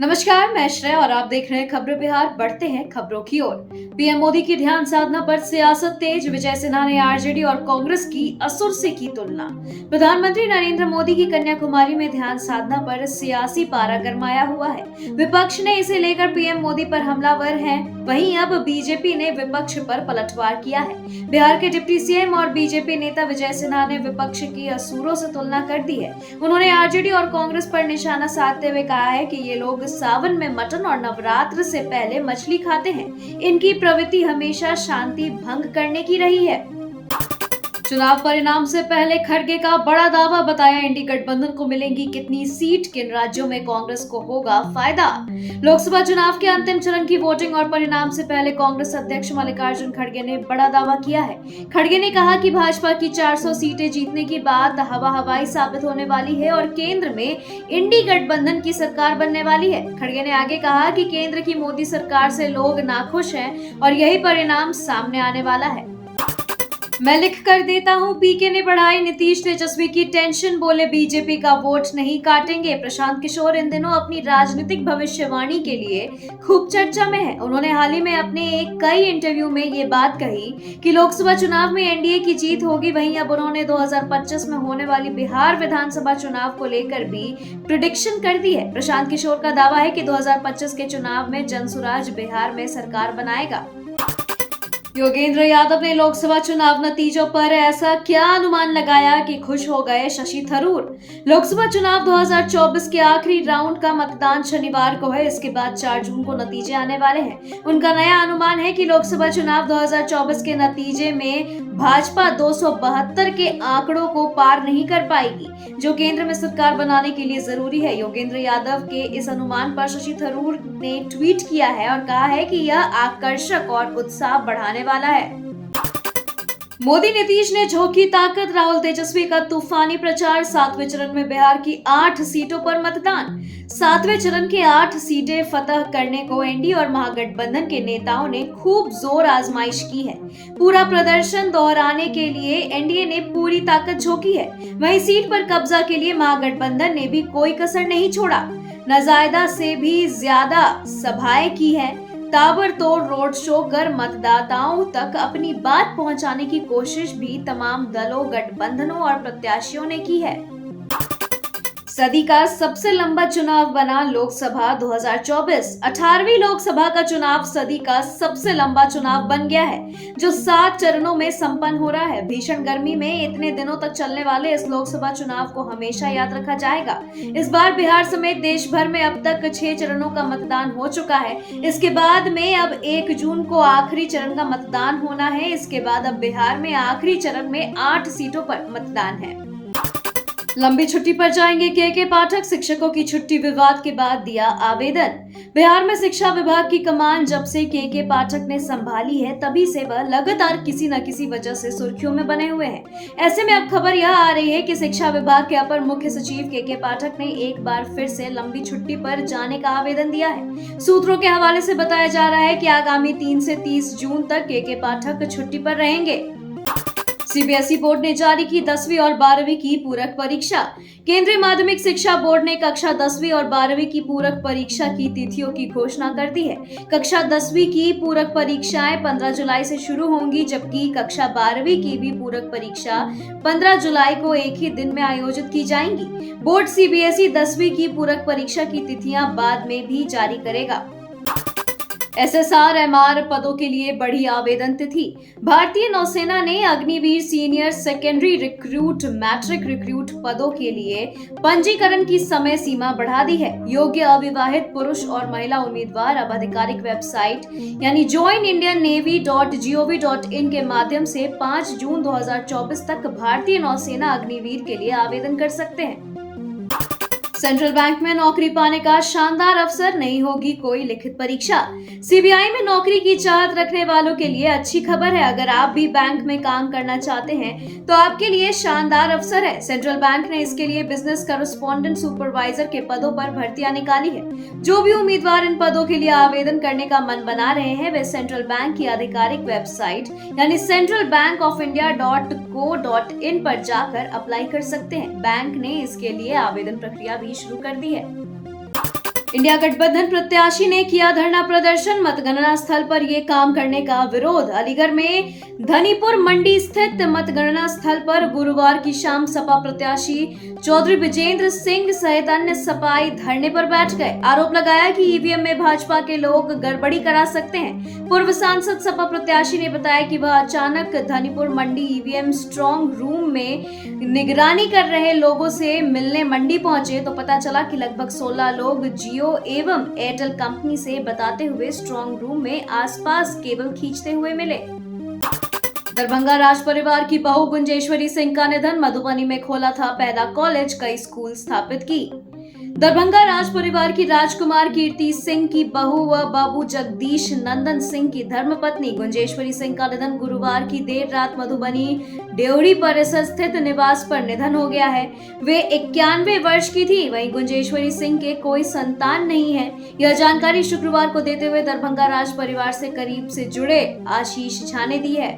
नमस्कार, मैं श्रेया और आप देख रहे हैं खबरें बिहार। बढ़ते हैं खबरों की ओर। पीएम मोदी की ध्यान साधना पर सियासत तेज। विजय सिन्हा ने आरजेडी और कांग्रेस की असुर से की तुलना। प्रधानमंत्री नरेंद्र मोदी की कन्याकुमारी में ध्यान साधना पर सियासी पारा गरमाया हुआ है। विपक्ष ने इसे लेकर पीएम मोदी पर हमलावर है। वहीं अब बीजेपी ने विपक्ष पर पलटवार किया है। बिहार के डिप्टी सीएम और बीजेपी नेता विजय सिन्हा ने विपक्ष की असुरों से तुलना कर दी है। उन्होंने आरजेडी और कांग्रेस पर निशाना साधते हुए कहा है कि ये लोग सावन में मटन और नवरात्र से पहले मछली खाते हैं। इनकी प्रवृत्ति हमेशा शांति भंग करने की रही है। चुनाव परिणाम से पहले खड़गे का बड़ा दावा बताया। इंडी गठबंधन को मिलेंगी कितनी सीट, किन राज्यों में कांग्रेस को होगा फायदा। लोकसभा चुनाव के अंतिम चरण की वोटिंग और परिणाम से पहले कांग्रेस अध्यक्ष मल्लिकार्जुन खड़गे ने बड़ा दावा किया है। खड़गे ने कहा कि भाजपा की 400 सीटें जीतने की बात हवा हवाई साबित होने वाली है और केंद्र में इंडी गठबंधन की सरकार बनने वाली है। खड़गे ने आगे कहा कि केंद्र की मोदी सरकार से लोग नाखुश हैं और यही परिणाम सामने आने वाला है। मैं लिख कर देता हूं, पीके ने बढ़ाई नीतीश तेजस्वी की टेंशन। बोले बीजेपी का वोट नहीं काटेंगे। प्रशांत किशोर इन दिनों अपनी राजनीतिक भविष्यवाणी के लिए खूब चर्चा में है। उन्होंने हाल ही में अपने कई इंटरव्यू में ये बात कही कि लोकसभा चुनाव में एनडीए की जीत होगी। वहीं अब उन्होंने 2025 में होने वाली बिहार विधानसभा चुनाव को लेकर भी प्रेडिक्शन कर दी है। प्रशांत किशोर का दावा है कि 2025 के चुनाव में जनसुराज बिहार में सरकार बनाएगा। योगेंद्र यादव ने लोकसभा चुनाव नतीजों पर ऐसा क्या अनुमान लगाया कि खुश हो गए शशि थरूर। लोकसभा चुनाव 2024 के आखिरी राउंड का मतदान शनिवार को है। इसके बाद 4 जून को नतीजे आने वाले हैं। उनका नया अनुमान है कि लोकसभा चुनाव 2024 के नतीजे में भाजपा 272 के आंकड़ों को पार नहीं कर पाएगी, जो केंद्र में सरकार बनाने के लिए जरूरी है। योगेंद्र यादव के इस अनुमान पर शशि थरूर ने ट्वीट किया है और कहा है कि यह आकर्षक और उत्साह बढ़ाने वाला है। मोदी नीतीश ने झोंकी ताकत। राहुल तेजस्वी का तूफानी प्रचार। 7वें चरण में बिहार की 8 सीटों पर मतदान। 7वें चरण की 8 सीटें फतह करने को एनडीए और महागठबंधन के नेताओं ने खूब जोर आजमाइश की है। पूरा प्रदर्शन दोहराने के लिए एनडीए ने पूरी ताकत झोंकी है। वहीं सीट पर कब्जा के लिए महागठबंधन ने भी कोई कसर नहीं छोड़ा। नाजायदा से भी ज्यादा सभाएं की है। ताबड़तोड़ रोड शो कर मतदाताओं तक अपनी बात पहुंचाने की कोशिश भी तमाम दलों, गठबंधनों और प्रत्याशियों ने की है। सदी का सबसे लंबा चुनाव बना लोकसभा 2024। 18वीं लोकसभा का चुनाव सदी का सबसे लंबा चुनाव बन गया है, जो 7 चरणों में संपन्न हो रहा है। भीषण गर्मी में इतने दिनों तक चलने वाले इस लोकसभा चुनाव को हमेशा याद रखा जाएगा। इस बार बिहार समेत देश भर में अब तक 6 चरणों का मतदान हो चुका है। इसके बाद में अब 1 जून को आखिरी चरण का मतदान होना है। इसके बाद अब बिहार में आखिरी चरण में 8 सीटों पर मतदान है। लंबी छुट्टी पर जाएंगे के पाठक। शिक्षकों की छुट्टी विवाद के बाद दिया आवेदन। बिहार में शिक्षा विभाग की कमान जब से के पाठक ने संभाली है, तभी से वह लगातार किसी न किसी वजह से सुर्खियों में बने हुए हैं। ऐसे में अब खबर यह आ रही है कि शिक्षा विभाग के अपर मुख्य सचिव के पाठक ने एक बार फिर से लंबी छुट्टी पर जाने का आवेदन दिया है। सूत्रों के हवाले से बताया जा रहा है कि आगामी 3 से 30 जून तक के पाठक छुट्टी पर रहेंगे। सीबीएसई बोर्ड ने जारी की 10वीं और 12वीं की पूरक परीक्षा। केंद्रीय माध्यमिक शिक्षा बोर्ड ने कक्षा 10वीं और 12वीं की पूरक परीक्षा की तिथियों की घोषणा कर दी है। कक्षा 10वीं की पूरक परीक्षाएं 15 जुलाई से शुरू होंगी, जबकि कक्षा 12वीं की भी पूरक परीक्षा 15 जुलाई को एक ही दिन में आयोजित की जाएंगी। बोर्ड सीबीएसई 10वीं की पूरक परीक्षा की तिथियां बाद में भी जारी करेगा। एसएसआर-एमआर पदों के लिए बढ़ी आवेदन तिथि। भारतीय नौसेना ने Agniveer senior secondary recruit, matric recruit पदों के लिए पंजीकरण की समय सीमा बढ़ा दी है। योग्य अविवाहित पुरुष और महिला उम्मीदवार अब आधिकारिक वेबसाइट यानी joinindiannavy.gov.in के माध्यम से 5 जून 2024 तक भारतीय नौसेना अग्निवीर के लिए आवेदन कर सकते हैं। सेंट्रल बैंक में नौकरी पाने का शानदार अवसर, नहीं होगी कोई लिखित परीक्षा। सीबीआई में नौकरी की चाहत रखने वालों के लिए अच्छी खबर है। अगर आप भी बैंक में काम करना चाहते हैं तो आपके लिए शानदार अवसर है। सेंट्रल बैंक ने इसके लिए बिजनेस कॉरेस्पॉन्डेंट सुपरवाइजर के पदों पर भर्तियां निकाली है। जो भी उम्मीदवार इन पदों के लिए आवेदन करने का मन बना रहे हैं, वे सेंट्रल बैंक की आधिकारिक वेबसाइट यानी centralbankofIndia.co.in पर जाकर अप्लाई कर सकते हैं। बैंक ने इसके लिए आवेदन प्रक्रिया भी शुरू कर दी है। इंडिया गठबंधन प्रत्याशी ने किया धरना प्रदर्शन, मतगणना स्थल पर ये काम करने का विरोध। अलीगढ़ में धनीपुर मंडी स्थित मतगणना स्थल पर गुरुवार की शाम सपा प्रत्याशी चौधरी विजेंद्र सिंह सहित अन्य सपाई धरने पर बैठ गए। आरोप लगाया कि ईवीएम में भाजपा के लोग गड़बड़ी करा सकते हैं। पूर्व सांसद सपा प्रत्याशी ने बताया कि वह अचानक धनीपुर मंडी ईवीएम स्ट्रांग रूम में निगरानी कर रहे लोगों से मिलने मंडी पहुंचे तो पता चला कि लगभग 16 लोग जियो एवं एयरटेल कंपनी से बताते हुए स्ट्रांग रूम में आसपास केबल खींचते हुए मिले। दरभंगा राज परिवार की बहू गुंजेश्वरी सिंह का निधन, मधुबनी में खोला था पहला कॉलेज, कई स्कूल स्थापित की। दरभंगा राज परिवार की राजकुमार कीर्ति सिंह की बहू व बाबू जगदीश नंदन सिंह की धर्मपत्नी गुंजेश्वरी सिंह का निधन गुरुवार की देर रात मधुबनी डेवरी परिसर स्थित निवास पर निधन हो गया है। वे 91 वर्ष की थी। वहीं गुंजेश्वरी सिंह के कोई संतान नहीं है। यह जानकारी शुक्रवार को देते हुए दरभंगा राज परिवार से करीब से जुड़े आशीष झा ने दी है।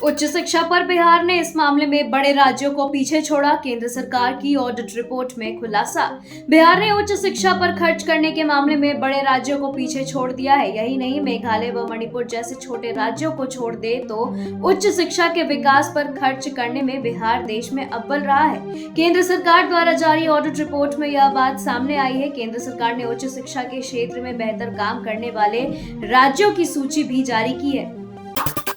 उच्च शिक्षा पर बिहार ने इस मामले में बड़े राज्यों को पीछे छोड़ा, केंद्र सरकार की ऑडिट रिपोर्ट में खुलासा। बिहार ने उच्च शिक्षा पर खर्च करने के मामले में बड़े राज्यों को पीछे छोड़ दिया है। यही नहीं, मेघालय व मणिपुर जैसे छोटे राज्यों को छोड़ दे तो उच्च शिक्षा के विकास पर खर्च करने में बिहार देश में अव्वल रहा है। केंद्र सरकार द्वारा जारी ऑडिट रिपोर्ट में यह बात सामने आई है। केंद्र सरकार ने उच्च शिक्षा के क्षेत्र में बेहतर काम करने वाले राज्यों की सूची भी जारी की है।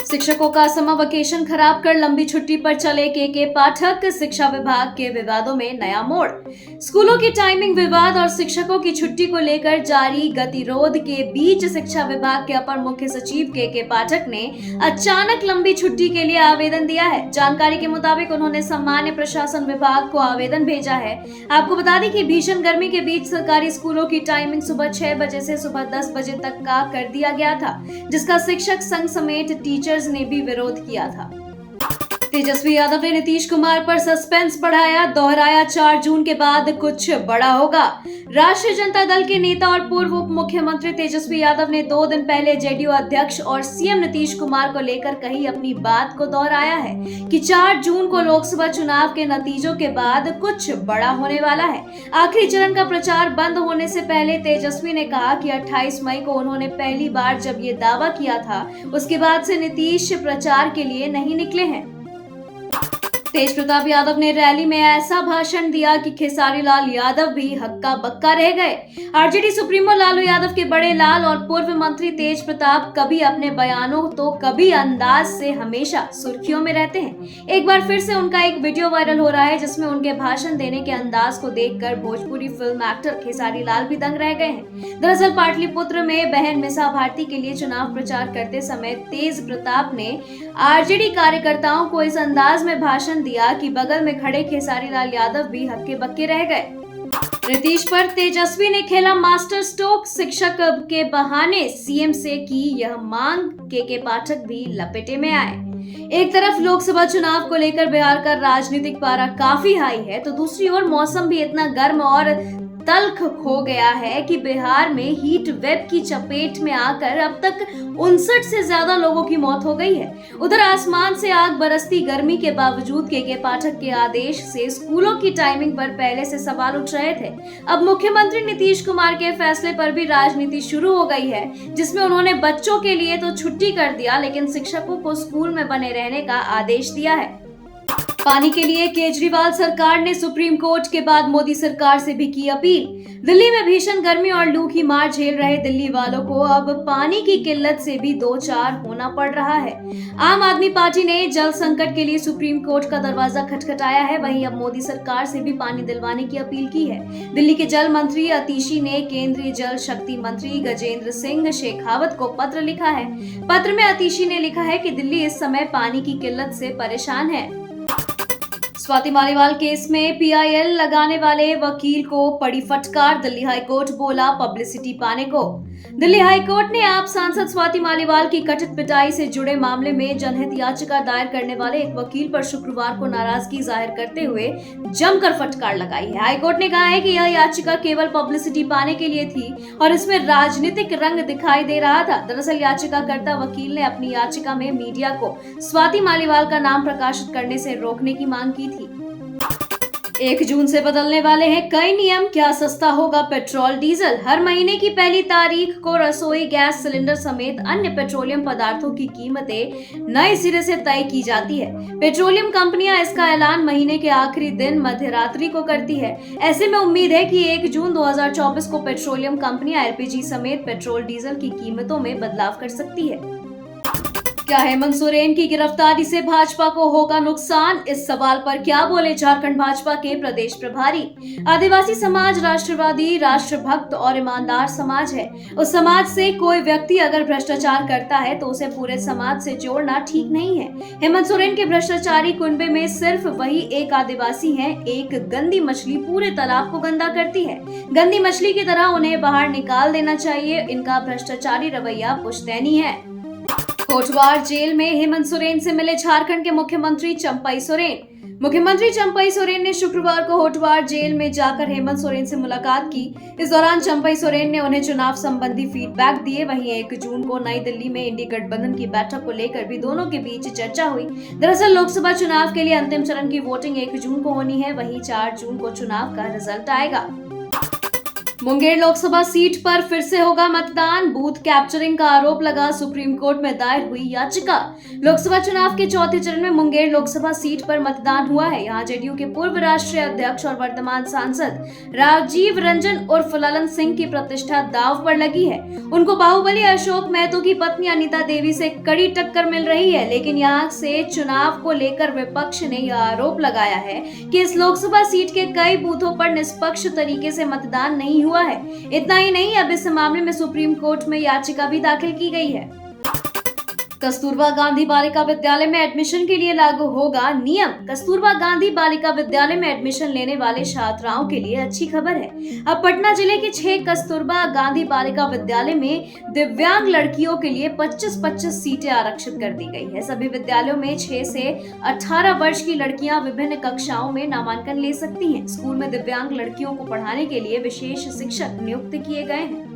शिक्षकों का समर वेकेशन खराब कर लंबी छुट्टी पर चले के पाठक, शिक्षा विभाग के विवादों में नया मोड़। स्कूलों की टाइमिंग विवाद और शिक्षकों की छुट्टी को लेकर जारी गतिरोध के बीच शिक्षा विभाग के अपर मुख्य सचिव के पाठक ने अचानक लंबी छुट्टी के लिए आवेदन दिया है। जानकारी के मुताबिक उन्होंने सामान्य प्रशासन विभाग को आवेदन भेजा है। आपको बता दें कि भीषण गर्मी के बीच सरकारी स्कूलों की टाइमिंग सुबह 6 बजे से सुबह 10 बजे तक का कर दिया गया था, जिसका शिक्षक संघ समेत टीचर्स ने भी विरोध किया था। तेजस्वी यादव ने नीतीश कुमार पर सस्पेंस बढ़ाया, दोहराया 4 जून के बाद कुछ बड़ा होगा। राष्ट्रीय जनता दल के नेता और पूर्व उप मुख्यमंत्री तेजस्वी यादव ने 2 दिन पहले जेडीयू अध्यक्ष और सीएम नीतीश कुमार को लेकर कही अपनी बात को दोहराया है कि 4 जून को लोकसभा चुनाव के नतीजों के बाद कुछ बड़ा होने वाला है। आखिरी चरण का प्रचार बंद होने से पहले तेजस्वी ने कहा कि 28 मई को उन्होंने पहली बार जब ये दावा किया था, उसके बाद से नीतीश प्रचार के लिए नहीं निकले हैं। तेज प्रताप यादव ने रैली में ऐसा भाषण दिया कि खेसारी लाल यादव भी हक्का बक्का रह गए। आरजेडी सुप्रीमो लालू यादव के बड़े लाल और पूर्व मंत्री तेज प्रताप कभी अपने बयानों तो कभी अंदाज से हमेशा सुर्खियों में रहते हैं। एक बार फिर से उनका एक वीडियो वायरल हो रहा है जिसमें उनके भाषण देने के अंदाज को देखकर भोजपुरी फिल्म एक्टर खेसारी लाल भी दंग रह गए हैं। दरअसल पाटलिपुत्र में बहन मिसा भारती के लिए चुनाव प्रचार करते समय तेज प्रताप ने आरजेडी कार्यकर्ताओं को इस अंदाज में भाषण दिया कि बगल में खड़े खेसारी लाल यादव भी हक्के बक्के रह गए। नीतीश पर तेजस्वी ने खेला मास्टर स्ट्रोक, शिक्षक के बहाने सीएम से की यह मांग, के पाठक भी लपेटे में आए। एक तरफ लोकसभा चुनाव को लेकर बिहार का राजनीतिक पारा काफी हाई है तो दूसरी ओर मौसम भी इतना गर्म और तल्ख हो गया है कि बिहार में हीट वेव की चपेट में आकर अब तक 59 से ज्यादा लोगों की मौत हो गई है। उधर आसमान से आग बरसती गर्मी के बावजूद के पाठक के आदेश से स्कूलों की टाइमिंग पर पहले से सवाल उठ रहे थे। अब मुख्यमंत्री नीतीश कुमार के फैसले पर भी राजनीति शुरू हो गई है, जिसमें उन्होंने बच्चों के लिए तो छुट्टी कर दिया लेकिन शिक्षकों को स्कूल में बने रहने का आदेश दिया है। पानी के लिए केजरीवाल सरकार ने सुप्रीम कोर्ट के बाद मोदी सरकार से भी की अपील। दिल्ली में भीषण गर्मी और लू की मार झेल रहे दिल्ली वालों को अब पानी की किल्लत से भी दो चार होना पड़ रहा है। आम आदमी पार्टी ने जल संकट के लिए सुप्रीम कोर्ट का दरवाजा खटखटाया है, वहीं अब मोदी सरकार से भी पानी दिलवाने की अपील की है। दिल्ली के जल मंत्री अतिशी ने केंद्रीय जल शक्ति मंत्री गजेंद्र सिंह शेखावत को पत्र लिखा है। पत्र में अतिशी ने लिखा है कि दिल्ली इस समय पानी की किल्लत से परेशान है। स्वाति मालीवाल केस में पीआईएल लगाने वाले वकील को पड़ी फटकार, दिल्ली हाईकोर्ट बोला पब्लिसिटी पाने को। दिल्ली हाईकोर्ट ने आप सांसद स्वाति मालीवाल की कथित पिटाई से जुड़े मामले में जनहित याचिका दायर करने वाले एक वकील पर शुक्रवार को नाराजगी जाहिर करते हुए जमकर फटकार लगाई है। हाईकोर्ट ने कहा है कि यह याचिका केवल पब्लिसिटी पाने के लिए थी और इसमें राजनीतिक रंग दिखाई दे रहा था। दरअसल याचिकाकर्ता वकील ने अपनी याचिका में मीडिया को स्वाति मालीवाल का नाम प्रकाशित करने से रोकने की मांग की थी। 1 जून से बदलने वाले हैं कई नियम, क्या सस्ता होगा पेट्रोल डीजल। हर महीने की पहली तारीख को रसोई गैस सिलेंडर समेत अन्य पेट्रोलियम पदार्थों की कीमतें नए सिरे से तय की जाती है। पेट्रोलियम कंपनियां इसका ऐलान महीने के आखिरी दिन मध्य रात्रि को करती है। ऐसे में उम्मीद है कि 1 जून 2024 को पेट्रोलियम कंपनियां एलपीजी समेत पेट्रोल डीजल की कीमतों में बदलाव कर सकती है। क्या हेमंत सोरेन की गिरफ्तारी से भाजपा को होगा नुकसान? इस सवाल पर क्या बोले झारखंड भाजपा के प्रदेश प्रभारी। आदिवासी समाज राष्ट्रवादी, राष्ट्रभक्त और ईमानदार समाज है। उस समाज से कोई व्यक्ति अगर भ्रष्टाचार करता है तो उसे पूरे समाज से जोड़ना ठीक नहीं है। हेमंत सोरेन के भ्रष्टाचारी कुनबे में सिर्फ वही एक आदिवासी है। एक गंदी मछली पूरे तालाब को गंदा करती है। गंदी मछली की तरह उन्हें बाहर निकाल देना चाहिए। इनका भ्रष्टाचारी रवैया पुश्तैनी है। होटवार जेल में हेमंत सोरेन से मिले झारखंड के मुख्यमंत्री चंपई सोरेन। मुख्यमंत्री चंपई सोरेन ने शुक्रवार को होटवार जेल में जाकर हेमंत सोरेन से मुलाकात की। इस दौरान चंपई सोरेन ने उन्हें चुनाव संबंधी फीडबैक दिए। वहीं 1 जून को नई दिल्ली में इंडी गठबंधन की बैठक को लेकर भी दोनों के बीच चर्चा हुई। दरअसल लोकसभा चुनाव के लिए अंतिम चरण की वोटिंग 1 जून को होनी है। वहीं 4 जून को चुनाव का रिजल्ट आएगा। मुंगेर लोकसभा सीट पर फिर से होगा मतदान। बूथ कैप्चरिंग का आरोप लगा सुप्रीम कोर्ट में दायर हुई याचिका। लोकसभा चुनाव के चौथे चरण में मुंगेर लोकसभा सीट पर मतदान हुआ है। यहाँ जेडीयू के पूर्व राष्ट्रीय अध्यक्ष और वर्तमान सांसद राजीव रंजन उर्फ ललन सिंह की प्रतिष्ठा दांव पर लगी है। उनको बाहुबली अशोक महतो की पत्नी अनिता देवी से कड़ी टक्कर मिल रही है। लेकिन यहाँ से चुनाव को लेकर विपक्ष ने यह आरोप लगाया है कि इस लोकसभा सीट के कई बूथों पर निष्पक्ष तरीके से मतदान नहीं हुआ है। इतना ही नहीं, अब इस मामले में सुप्रीम कोर्ट में याचिका भी दाखिल की गई है। कस्तूरबा गांधी बालिका विद्यालय में एडमिशन के लिए लागू होगा नियम। कस्तूरबा गांधी बालिका विद्यालय में एडमिशन लेने वाले छात्राओं के लिए अच्छी खबर है। अब पटना जिले के 6 कस्तूरबा गांधी बालिका विद्यालय में दिव्यांग लड़कियों के लिए 25-25 सीटें आरक्षित कर दी गई है। सभी विद्यालयों में 6 से 18 वर्ष की लड़कियां विभिन्न कक्षाओं में नामांकन ले सकती हैं। स्कूल में दिव्यांग लड़कियों को पढ़ाने के लिए विशेष शिक्षक नियुक्त किए गए हैं।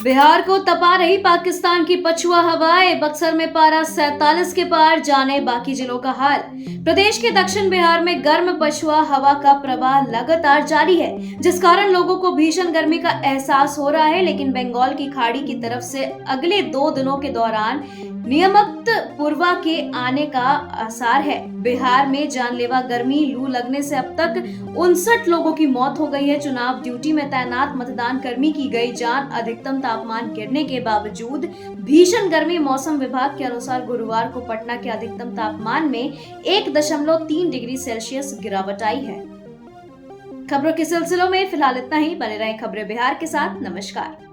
बिहार को तपा रही पाकिस्तान की पछुआ हवाएं। बक्सर में पारा 47 के पार, जाने बाकी जिलों का हाल। प्रदेश के दक्षिण बिहार में गर्म पछुआ हवा का प्रवाह लगातार जारी है, जिस कारण लोगों को भीषण गर्मी का एहसास हो रहा है। लेकिन बंगाल की खाड़ी की तरफ से अगले 2 दिनों के दौरान नियमित पूर्वा के आने का आसार है। बिहार में जानलेवा गर्मी लू लगने से अब तक 59 लोगों की मौत हो गई है। चुनाव ड्यूटी में तैनात मतदान कर्मी की गई जान। अधिकतम तापमान गिरने के बावजूद भीषण गर्मी। मौसम विभाग के अनुसार गुरुवार को पटना के अधिकतम तापमान में 1.3 डिग्री सेल्सियस गिरावट आई है। खबरों के सिलसिलों में फिलहाल इतना ही। बने रहें खबरें बिहार के साथ। नमस्कार।